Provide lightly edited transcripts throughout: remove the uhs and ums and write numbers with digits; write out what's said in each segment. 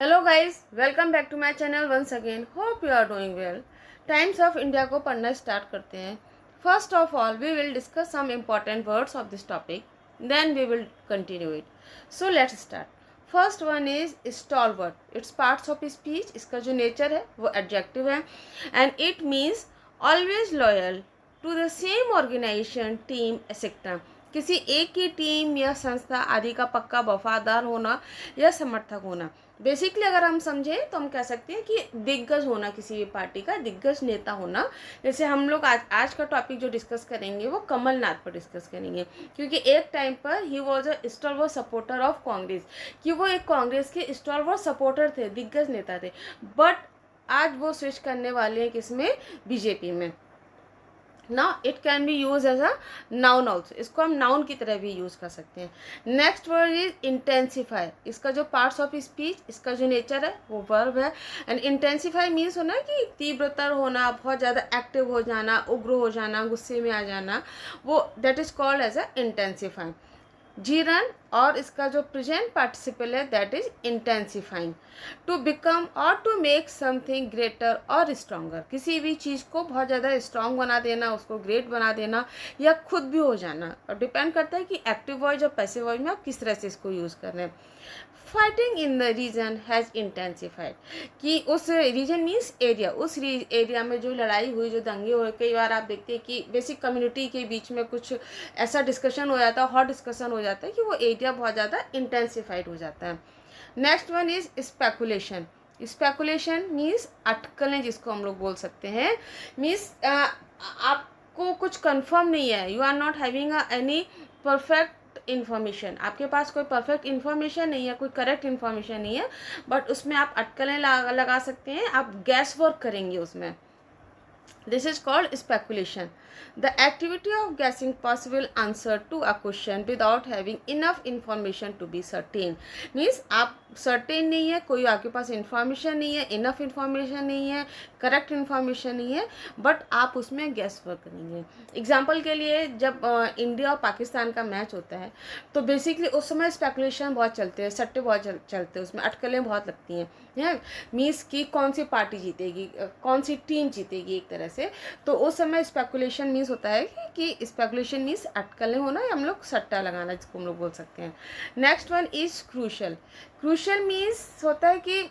Hello guys, welcome back to my channel once again. Hope you are doing well. Times of India को पढ़ना start करते हैं। First of all we will discuss some important words of this topic, then we will continue it. So let's start. First one is stalwart. It's parts of speech. इसका जो nature है वो adjective है and it means always loyal to the same organisation, team etcetera. किसी एक की team या संस्था आदि का पक्का वफादार होना या समर्थक होना। बेसिकली अगर हम समझें तो हम कह सकते हैं कि दिग्गज होना, किसी भी पार्टी का दिग्गज नेता होना। जैसे हम लोग आज का टॉपिक जो डिस्कस करेंगे वो कमलनाथ पर डिस्कस करेंगे, क्योंकि एक टाइम पर he was a stalwart supporter of Congress, कि वो एक कांग्रेस के स्टॉलवर्ट सपोर्टर थे, दिग्गज नेता थे। बट आज वो स्विच करने वाले हैं किसमें? बीजेपी में। Now it can be use as a noun also. इसको हम नाउन की तरह भी यूज कर सकते हैं। Next word is intensify. इसका जो पार्ट्स ऑफ स्पीच, इसका जो नेचर है वो वर्ब है एंड इंटेंसिफाई मीन्स होना कि तीव्रतर होना, बहुत ज़्यादा एक्टिव हो जाना, उग्र हो जाना, गुस्से में आ जाना, वो that is called as a intensify. Gerund और इसका जो प्रेजेंट पार्टिसिपल है that is intensifying. To become और टू मेक समथिंग ग्रेटर और स्ट्रॉन्गर। किसी भी चीज़ को बहुत ज़्यादा स्ट्रॉन्ग बना देना, उसको ग्रेट बना देना, या खुद भी हो जाना। और डिपेंड करता है कि एक्टिव वॉइस और पैसिव वॉइस में आप किस तरह से इसको यूज़ कर रहे हैं। Fighting in the region has intensified, कि उस रीजन मीन्स एरिया, उस एरिया में जो लड़ाई हुई, जो दंगे हुए, कई बार आप देखते हैं कि बेसिक कम्युनिटी के बीच में कुछ ऐसा डिस्कशन हो जाता है, हॉट डिस्कशन हो जाता है कि वो एरिया बहुत ज़्यादा इंटेंसिफाइड हो जाता है। Next one is speculation. Speculation means अटकलें, जिसको हम लोग बोल सकते हैं। मीन्स आपको कुछ कंफर्म नहीं है, you are not having any perfect information, आपके पास कोई परफेक्ट इन्फॉर्मेशन नहीं है, कोई करेक्ट इन्फॉर्मेशन नहीं है, बट उसमें आप अटकलें लगा सकते हैं, आप गैस वर्क करेंगे उसमें। This is called speculation. The activity of guessing possible answer to a question without having enough information to be certain. Means आप सर्टेन नहीं है, कोई आपके पास इंफॉर्मेशन नहीं है, इनफ इंफॉर्मेशन नहीं है, करेक्ट इंफॉर्मेशन नहीं है, बट आप उसमें गैस वर्क करेंगे। एग्जाम्पल के लिए जब इंडिया और पाकिस्तान का मैच होता है तो बेसिकली उस समय स्पेकुलेशन बहुत चलते हैं, सट्टे बहुत चलते हैं, उसमें अटकलें बहुत लगती हैं। मीन्स कि कौन सी पार्टी जीतेगी, कौन सी टीम जीतेगी एक तरह से। तो उस समय स्पेकुलेशन मीन्स होता है कि स्पेकुलेशन मीन्स अटकलें होना, या हम लोग सट्टा लगाना जिसको हम लोग बोल सकते हैं। Next one is crucial. Crucial means होता है कि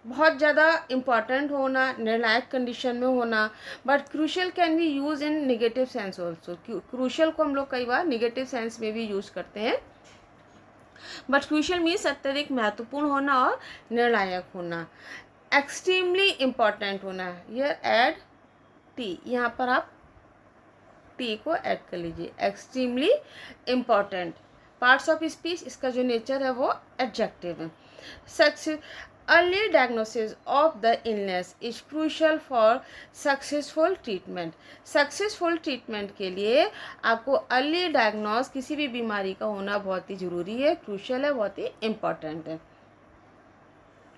बहुत ज़्यादा इम्पॉर्टेंट होना, निर्णायक कंडीशन में होना, but crucial can be use in negative sense also. Crucial को हम लोग कई बार निगेटिव सेंस में भी यूज करते हैं, बट क्रूशल मीन्स अत्यधिक महत्वपूर्ण होना और निर्णायक होना। एक्सट्रीमली इम्पॉर्टेंट होना, ये ऐड टी, यहाँ पर आप टी को ऐड कर लीजिए। Extremely important. Parts of speech, इसका जो नेचर है वो एडजेक्टिव है। Success early diagnosis of the illness is crucial for successful treatment. Successful treatment के लिए आपको अर्ली डायग्नोस किसी भी बीमारी का होना बहुत ही ज़रूरी है, क्रूशल है, बहुत ही इम्पॉर्टेंट है।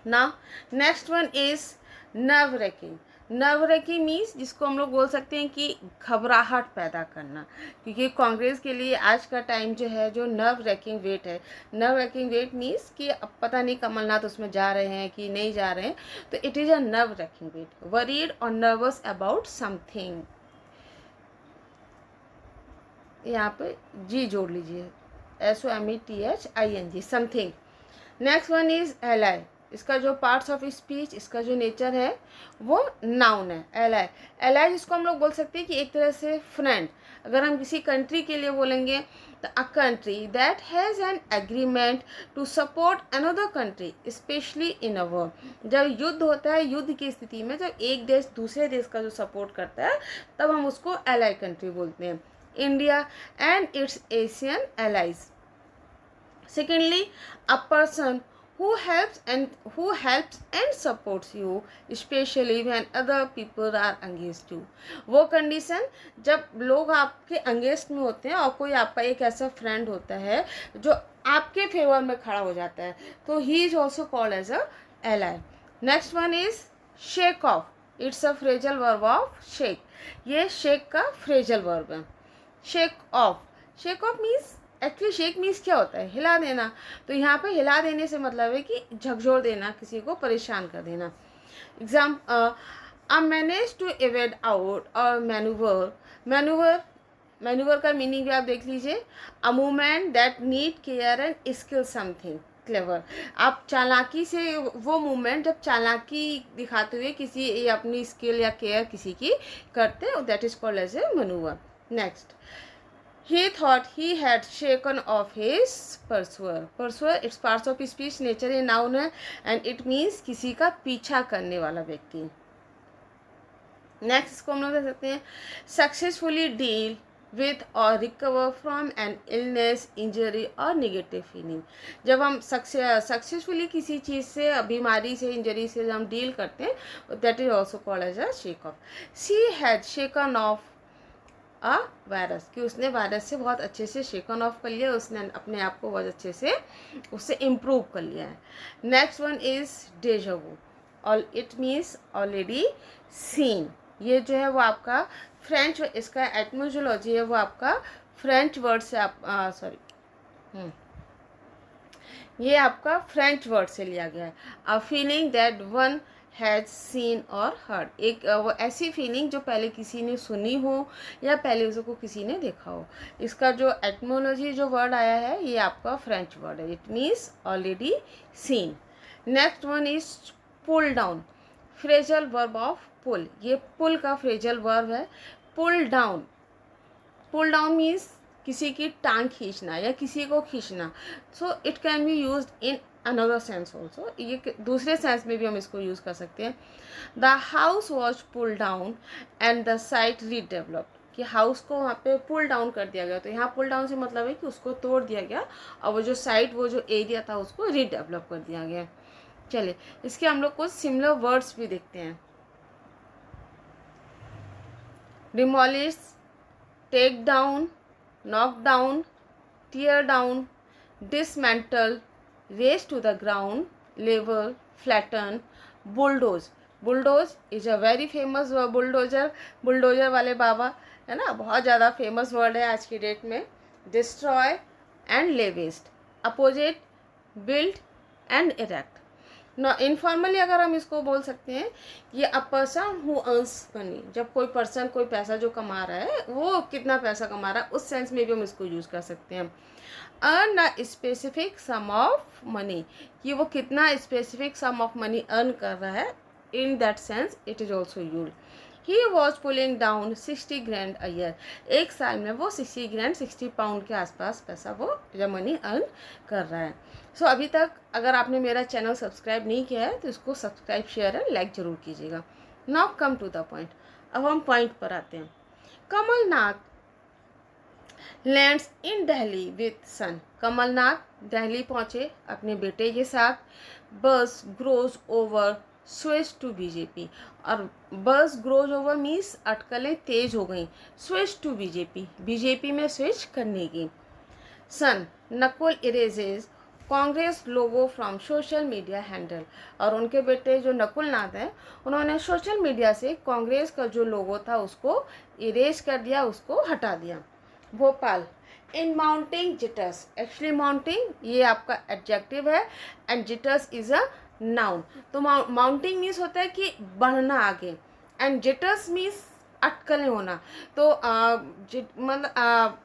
Now next one is nerve racking. Nerve racking means जिसको हम लोग बोल सकते हैं कि घबराहट पैदा करना, क्योंकि कांग्रेस के लिए आज का टाइम जो है जो नर्व रेकिंग वेट है। नर्व रेकिंग वेट मीन्स कि अब पता नहीं कमलनाथ उसमें जा रहे हैं कि नहीं जा रहे हैं, तो it is a nerve racking wait. Worried और नर्वस अबाउट समथिंग, यहाँ पे जी जोड़ लीजिए, SOMETHING, something. Next one is ally. इसका जो पार्ट्स ऑफ स्पीच, इसका जो नेचर है वो नाउन है। एलाई, एलाई जिसको हम लोग बोल सकते हैं कि एक तरह से फ्रेंड। अगर हम किसी कंट्री के लिए बोलेंगे तो a country that has an agreement to support another country specially in a war. जब युद्ध होता है, युद्ध की स्थिति में जब एक देश दूसरे देश का जो सपोर्ट करता है तब हम उसको एलाई कंट्री बोलते हैं। India and it's Asian allies. Secondly, a person who helps and supports you, especially when other people are against you. वो कंडीशन जब लोग आपके अगेंस्ट में होते हैं और कोई आपका एक ऐसा फ्रेंड होता है जो आपके फेवर में खड़ा हो जाता है, तो he is also called as a ally. Next one is shake off. It's a phrasal verb of shake. ये शेक का फ्रेजल वर्ब है। Shake off, shake off means actually shake means क्या होता है, हिला देना। तो यहाँ पे हिला देने से मतलब है कि झकझोर देना, किसी को परेशान कर देना। Exam manage to evade out और मैनूवर। मैनूवर का मीनिंग भी आप देख लीजिए, a movement that need care and skill something clever. आप चालाकी से, वो मूवमेंट जब चालाकी दिखाते हुए किसी अपनी स्किल या केयर किसी की करते हैं, that is called as a manoeuvre. Next, he thought he had shaken off his pursuer. Pursuer, it's parts of speech, nature a noun है and it means किसी का पीछा करने वाला व्यक्ति। नेक्स्ट इसको हम लोग देख सकते हैं, सक्सेसफुली डील विथ और recover from an illness, injury और निगेटिव फीलिंग। जब हम सक्सेसफुली किसी चीज़ से, बीमारी से, इंजरी से जब हम डील करते हैं, that is also called as a shake off. She had shaken off a virus, कि उसने वायरस से बहुत अच्छे से शेकन ऑफ कर लिया, उसने अपने आप को बहुत अच्छे से उससे इम्प्रूव कर लिया है। नेक्स्ट वन इज डेजा वू, और इट मीन्स ऑलरेडी सीन। ये जो है वो आपका फ्रेंच, इसका एटमोलॉजी है वो आपका फ्रेंच वर्ड से ये आपका फ्रेंच वर्ड से लिया गया है। A feeling that one has seen और हर्ड, एक वो ऐसी फीलिंग जो पहले किसी ने सुनी हो या पहले उसको किसी ने देखा हो। इसका जो एटमोलॉजी जो वर्ड आया है ये आपका फ्रेंच वर्ड है, it means already seen. Next one is pull down, phrasal verb of pull. ये पुल का फ्रेजल वर्ब है। Pull down, pull down means किसी की टांग खींचना या किसी को खींचना। So it can be use in another sense also, ये दूसरे सेंस में भी हम इसको यूज़ कर सकते हैं। The house was pull down and the site redeveloped, कि हाउस को वहाँ पे पुल डाउन कर दिया गया। तो यहाँ पुल डाउन से मतलब है कि उसको तोड़ दिया गया और वो जो साइट, वो जो एरिया था उसको रीडेवलप कर दिया गया। चलिए इसके हम लोग कुछ सिमिलर वर्ड्स भी देखते हैं। Demolish, take down, knock down, tear down, dismantle, raise to the ground, level, flatten, bulldoze. bulldoze is a very famous bulldozer, bulldozer वाले बाबा है ना, बहुत ज़्यादा फेमस वर्ड है आज की डेट में। destroy and lay waste, opposite, build and erect। Informally अगर हम इसको बोल सकते हैं, ये a person who earns money, जब कोई पर्सन कोई पैसा जो कमा रहा है वो कितना पैसा कमा रहा है, उस सेंस में भी हम इसको यूज़ कर सकते हैं। Earn a specific sum of money, कि वो कितना specific sum of money earn कर रहा है, in that sense it is also use. He was pulling down 60 grand a year, एक साल में वो 60 grand 60 पाउंड के आसपास पैसा वो या मनी अर्न कर रहा है। सो अभी तक अगर आपने मेरा चैनल सब्सक्राइब नहीं किया है तो इसको सब्सक्राइब, शेयर एंड लाइक जरूर कीजिएगा। Now come to the point, अब हम पॉइंट पर आते हैं। Kamal Nath lands in Delhi with son, Kamal Nath Delhi पहुँचे अपने बेटे के साथ। Buzz grows over switch to BJP, और बस ग्रोज ओवर मीन्स अटकलें तेज हो गई, स्विच टू बीजेपी, बीजेपी में स्विच करने की। Son Nakul erases Congress logo from social media handle, और उनके बेटे जो नकुल नाथ हैं उन्होंने सोशल मीडिया से कांग्रेस का जो लोगो था उसको इरेज कर दिया, उसको हटा दिया। भोपाल इन माउंटिंग जिटर्स, एक्चुअली माउंटिंग ये आपका एडजेक्टिव है and jitters is a noun. तो माउंटिंग मीन्स होता है कि बढ़ना आगे, एंड जिटर्स मीन्स अटकलें होना। तो मतलब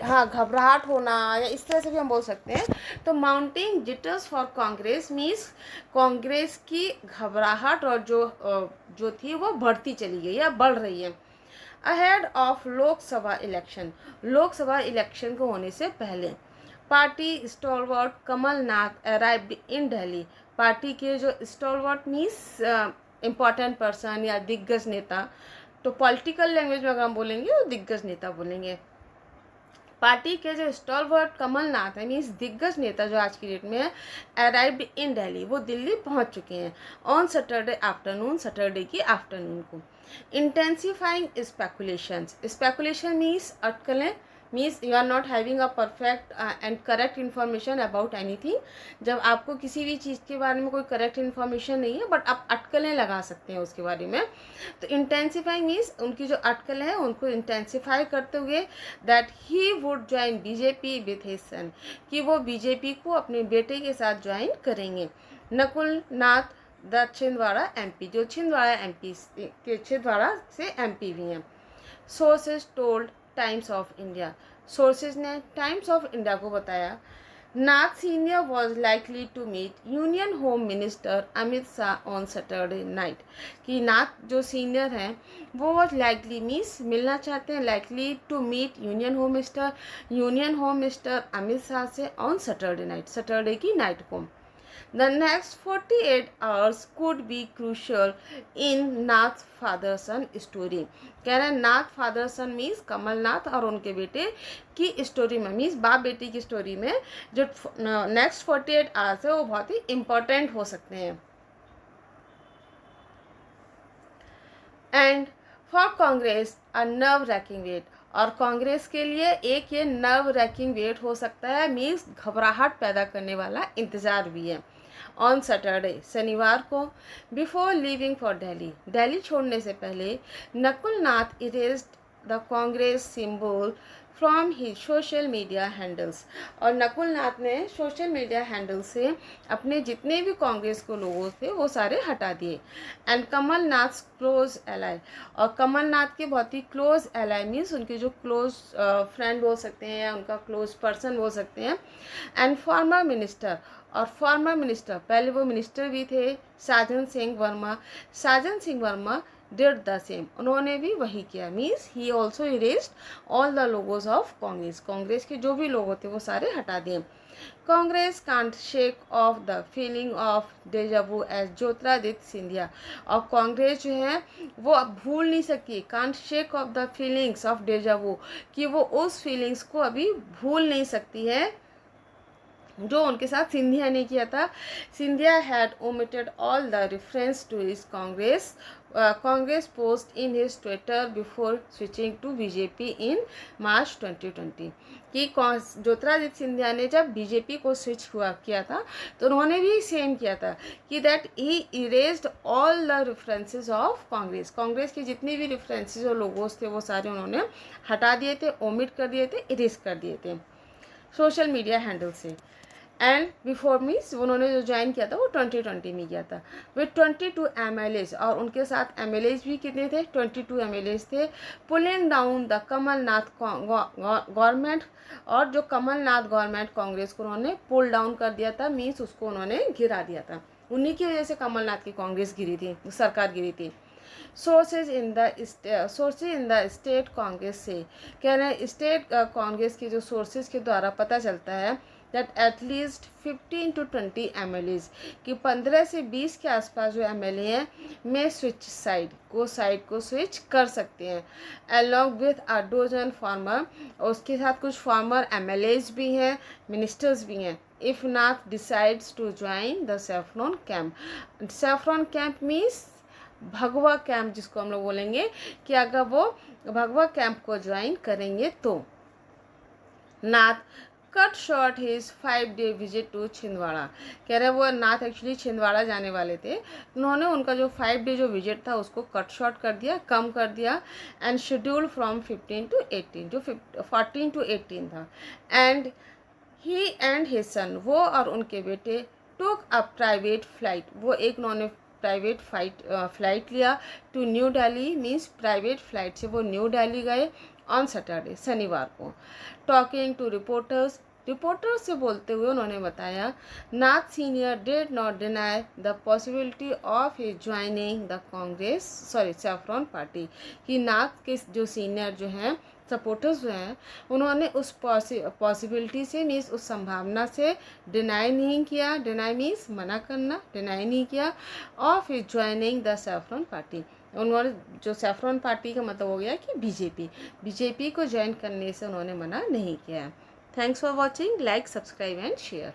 हाँ घबराहट होना या इस तरह से भी हम बोल सकते हैं। तो mounting jitters for Congress means Congress की घबराहट और जो थी वो बढ़ती चली गई या बढ़ रही है। Ahead of Lok Sabha election, Lok Sabha election को होने से पहले। Party stalwart Kamal Nath arrived in Delhi, party के जो स्टॉलवर्ट मीन्स इम्पॉर्टेंट पर्सन या दिग्गज नेता, तो पॉलिटिकल लैंग्वेज में अगर हम बोलेंगे तो दिग्गज नेता बोलेंगे। पार्टी के जो स्टॉलवर्ट कमलनाथ है मीन्स दिग्गज नेता जो आज की डेट में है, अराइव्ड इन दिल्ली, वो दिल्ली पहुंच चुके हैं ऑन सैटरडे आफ्टरनून, सैटरडे की आफ्टरनून को। इंटेंसिफाइंग स्पेकुलेशंस, स्पेकुलेशन मीन्स अटकलें means you are not having a perfect and correct information about anything. जब आपको किसी भी चीज़ के बारे में कोई करेक्ट इन्फॉर्मेशन नहीं है बट आप अटकलें लगा सकते हैं उसके बारे में। तो इंटेंसिफाई मीन्स उनकी जो अटकलें हैं उनको इंटेंसिफाई करते हुए that he would join BJP with his son, कि वो बीजेपी को अपने बेटे के साथ ज्वाइन करेंगे। नकुल नाथ द छिंदवाड़ा एमपी, जो छिंदवाड़ा एमपी के छिंदवाड़ा से एमपी भी हैं। Sources told Times of India, sources ने टाइम्स ऑफ इंडिया को बताया Nath senior was likely to meet union home minister Amit Shah on Saturday night, कि नाथ जो सीनियर हैं वो वॉज लाइकली मीन्स मिलना चाहते हैं, likely to meet union home minister Amit Shah से ऑन सैटरडे नाइट, सैटरडे की नाइट को। The next 48 hours could be crucial in Nath father son story। कह रहे हैं नाथ फादर सन मीन्स कमलनाथ और उनके बेटे की स्टोरी में, मीन्स बाप बेटी की स्टोरी में जो नेक्स्ट 48 आवर्स है वो बहुत ही इम्पोर्टेंट हो सकते हैं। And for Congress a nerve racking wait, और कांग्रेस के लिए एक ये नर्व रैकिंग वेट हो सकता है, मीन्स घबराहट पैदा करने वाला इंतज़ार भी है। ऑन सैटरडे शनिवार को before leaving for Delhi, Delhi छोड़ने से पहले Nakul Nath erased the Congress symbol from his social media handles, और नकुल नाथ ने सोशल मीडिया हैंडल से अपने जितने भी कांग्रेस को लोगों थे वो सारे हटा दिए। एंड कमलनाथ क्लोज एलाई, और कमलनाथ के बहुत ही क्लोज एलाई मीन्स उनके जो क्लोज फ्रेंड बोल सकते हैं या उनका क्लोज पर्सन बोल सकते हैं। एंड फॉर्मर मिनिस्टर, और फॉर्मर मिनिस्टर पहले वो मिनिस्टर भी थे Sajjan Singh Verma did the same, उन्होंने भी वही किया, means he also erased all the logos of Congress, Congress के जो भी लोग थे वो सारे हटा दिए। Congress can't shake off the feeling of deja vu as Jyotiraditya Scindia, और कांग्रेस जो है वो अब भूल नहीं सकती, can't shake off the feelings of deja vu, कि वो उस फीलिंग्स को अभी भूल नहीं सकती है जो उनके साथ सिंधिया ने किया था। Scindia had omitted all the reference to his Congress post in his Twitter before switching to BJP in March 2020, कि ज्योतिरादित्य सिंधिया ने जब बीजेपी को स्विच किया था तो उन्होंने भी सेम किया था कि that he erased all the references of Congress के जितने भी रेफरेंसेस और लोगोस थे वो सारे उन्होंने हटा दिए थे, ओमिट कर दिए थे, इरेज कर दिए थे सोशल मीडिया हैंडल से। एंड बिफोर मीन्स उन्होंने जो ज्वाइन किया था वो 2020 में किया था विथ 22 MLAs, और उनके साथ MLAs भी कितने थे, 22 MLAs थे। Pulling down the Kamal Nath government, और जो कमलनाथ गवर्नमेंट कांग्रेस को उन्होंने पुल डाउन कर दिया था, मीन्स उसको उन्होंने गिरा दिया था, उन्हीं की वजह से कमलनाथ की कांग्रेस गिरी थी, सरकार गिरी थी। Sources in the state Congress से, कह रहे हैं स्टेट कांग्रेस के जो सोर्सेज के द्वारा पता चलता है दैट एटलीस्ट 15 to 20 MLAs, कि 15 से 20 के आसपास जो MLA हैं में साइड को स्विच कर सकते हैं। Along with a dozen farmer, और उसके साथ कुछ फॉर्मर MLAs भी हैं, मिनिस्टर्स भी हैं। If Nath decides to join the saffron camp means भगवा कैंप, जिसको हम लोग बोलेंगे कि अगर वो भगवा कैंप को ज्वाइन करेंगे तो। Nath cut short his 5-day visit to Chhindwara, कह रहे वो नाथ एक्चुअली छिंदवाड़ा जाने वाले थे, उन्होंने उनका जो 5-day जो विजिट था उसको कट शॉर्ट कर दिया, कम कर दिया। एंड शेड्यूल फ्रॉम 15 to 18, जो 14 to 18 था। And he and his son, वो और उनके बेटे टुक अ प्राइवेट फ्लाइट, वो एक उन्होंने प्राइवेट फ्लाइट लिया to New Delhi, means private flight से वो न्यू दिल्ली गए ऑन सैटरडे शनिवार को। टॉकिंग टू रिपोर्टर्स से बोलते हुए उन्होंने बताया Nath senior did not deny the possibility of his joining the saffron party, कि नाथ के जो सीनियर जो हैं सपोर्टर्स जो हैं उन्होंने उस पॉसिबिलिटी से मीन्स उस संभावना से डिनाई नहीं किया, डिनाई मीन्स मना करना, डिनाई नहीं किया of his joining the saffron party, उन्होंने जो सैफ्रॉन पार्टी का मतलब हो गया कि बीजेपी को ज्वाइन करने से उन्होंने मना नहीं किया। Thanks for watching, like, subscribe and share.